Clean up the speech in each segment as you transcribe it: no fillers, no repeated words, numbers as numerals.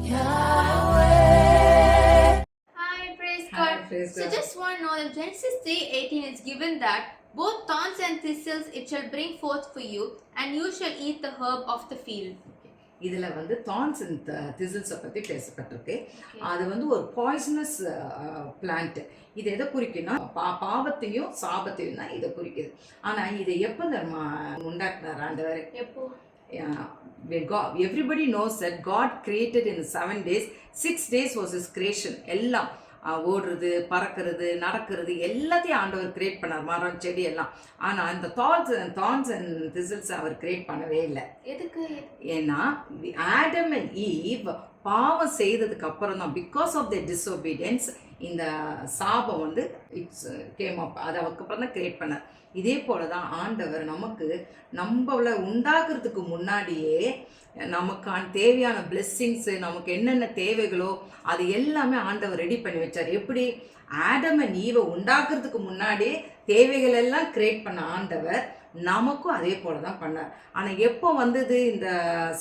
Hi, praise God. So just want to know that Genesis 3:18 is given that both thorns and thistles it shall bring forth for you, and you shall eat the herb of the field. இதில் வந்து thorns and திசில்ஸை பற்றி பேசப்பட்டிருக்கு. அது வந்து ஒரு poisonous plant. இது எதை குறிக்குன்னா பாவத்தையும் சாபத்தையும் தான் இதை குறிக்குது. ஆனால் இதை எப்போ நம்ம உண்டாக்குனார் ஆண்டவர்? எப்போ? Everybody knows that God created in 7 days. 6 days was his creation. எல்லாம் ஓடுறது, பறக்கிறது, நடக்கிறது எல்லாத்தையும் ஆண்டவர் கிரியேட் பண்ணார், மரம் செடி எல்லாம். ஆனால் இந்த தான்ஸ் அண்ட் திசில்ஸ் அவர் கிரியேட் பண்ணவே இல்லை. எதுக்கு? ஏன்னா ஆடம் அண்ட் ஈவ் பாவம் செய்ததுக்கு அப்புறம் தான், பிகாஸ் ஆஃப் த டிஸ்ஒபீடியன்ஸ், இந்த சாபம் வந்து இட்ஸ் கேம் அப். அதை அதுக்கப்புறம் தான் கிரியேட் பண்ணார். இதே போல தான் ஆண்டவர் நமக்கு நம்மளை உண்டாக்குறதுக்கு முன்னாடியே நமக்கான தேவையான பிளெஸ்ஸிங்ஸு, நமக்கு என்னென்ன தேவைகளோ அது எல்லாமே ஆண்டவர் ரெடி பண்ணி வச்சார். எப்படி? ஆடம் அண்ட் ஈவை உண்டாக்குறதுக்கு முன்னாடியே தேவைகள் எல்லாம் கிரியேட் பண்ண ஆண்டவர் நமக்கும் அதே போல தான் பண்ணார். ஆனால் எப்போ வந்தது இந்த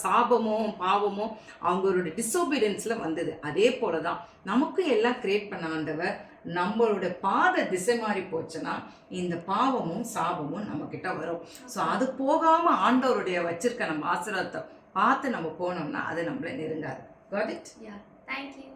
சாபமும் பாவமும்? அவங்களோட டிஸ்ஒபீடியன்ஸில் வந்தது. அதே போல தான் நமக்கும் எல்லாம் கிரியேட் பண்ண ஆண்டவர் நம்மளோட பாதை திசை மாறி போச்சுன்னா இந்த பாவமும் சாபமும் நம்மக்கிட்ட வரும். ஸோ அது போகாமல் ஆண்டவருடைய வச்சிருக்க நம்ம ஆசீர்வாதத்தை பார்த்து நம்ம போனோம்னா அது நம்மளை நெருங்காது. Got it? Yeah. Thank you.